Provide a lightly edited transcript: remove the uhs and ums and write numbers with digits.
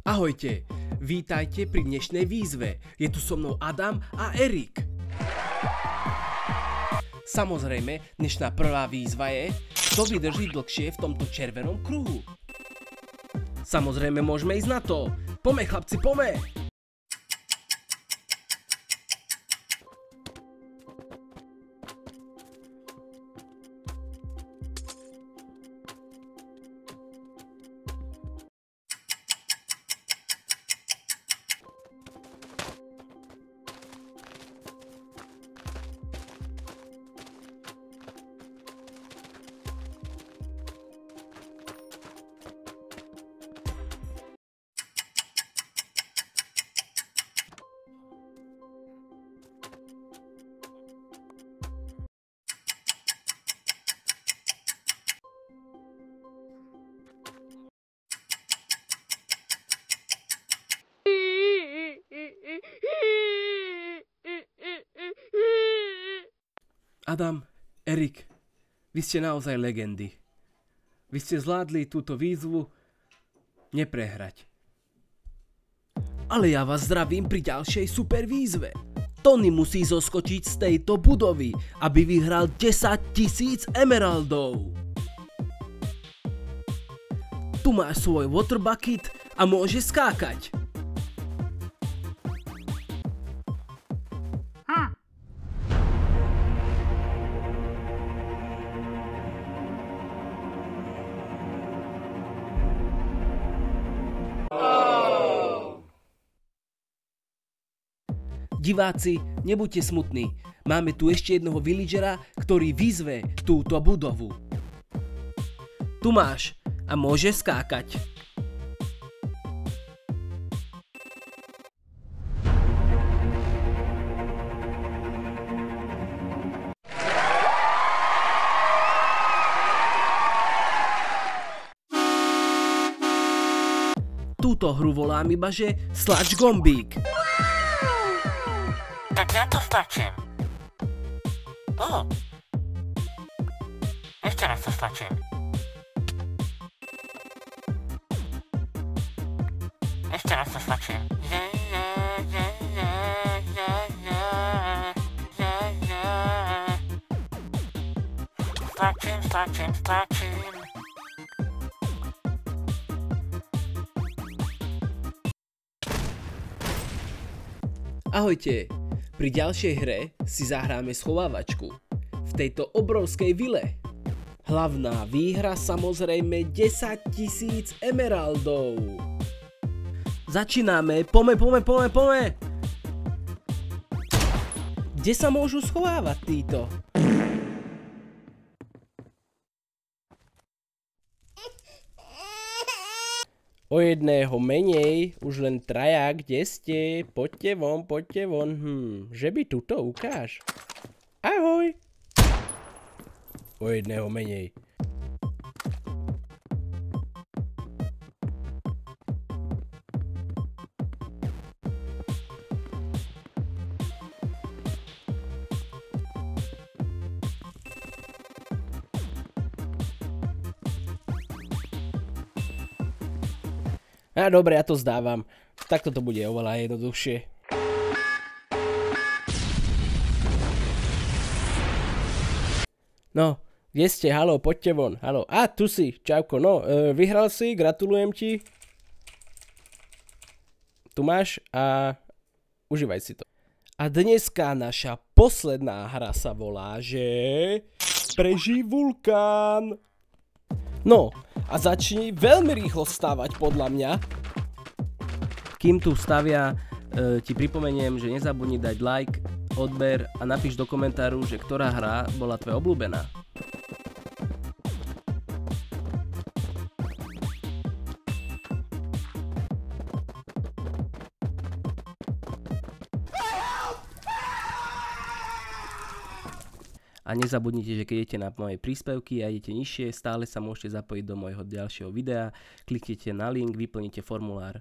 Ahojte, vítajte pri dnešnej výzve. Je tu so mnou Adam a Erik. Samozrejme, dnešná prvá výzva je, kto vydrží dlhšie v tomto červenom kruhu. Samozrejme, môžeme ísť na to. Poďme chlapci, poďme! Adam, Erik, vy ste naozaj legendy. Vy ste zvládli túto výzvu neprehrať. Ale ja vás zdravím pri ďalšej super výzve. Tony musí zoskočiť z tejto budovy, aby vyhral 10 000 emeraldov. Tu máš svoj water bucket a môže skákať. Diváci, nebuďte smutní, máme tu ešte jednoho villagera, ktorý vyzve túto budovu. Tu máš a môže skákať. Túto hru volám iba, že Slač Gombík. Tak ja to stlačím. Ešte raz to stlačím. Ešte raz to stlačím. Stlačím. Ahojte. Pri ďalšej hre si zahráme schovávačku v tejto obrovskej vile. Hlavná výhra samozrejme 10 000 emeraldov. Začíname, poďme. Kde sa môžu schovávať títo? O jedného menej, už len traja, kde ste? Poďte von. Že by tuto ukáž. Ahoj. O jedného menej. Dobre, ja to zdávam. Takto to bude oveľa jednoduchšie. No, kde ste? Haló, poďte von. Haló. Tu si. Čauko. No, vyhral si, gratulujem ti. Tu máš a užívaj si to. A dneska naša posledná hra sa volá, že Prežij vulkán. No, a začni veľmi rýchlo vstávať podľa mňa. Kým tu stavia, ti pripomeniem, že nezabudni dať like, odber a napíš do komentáru, že ktorá hra bola tvoja obľúbená. A nezabudnite, že keď idete na moje príspevky a idete nižšie, stále sa môžete zapojiť do môjho ďalšieho videa. Kliknite na link, vyplnite formulár.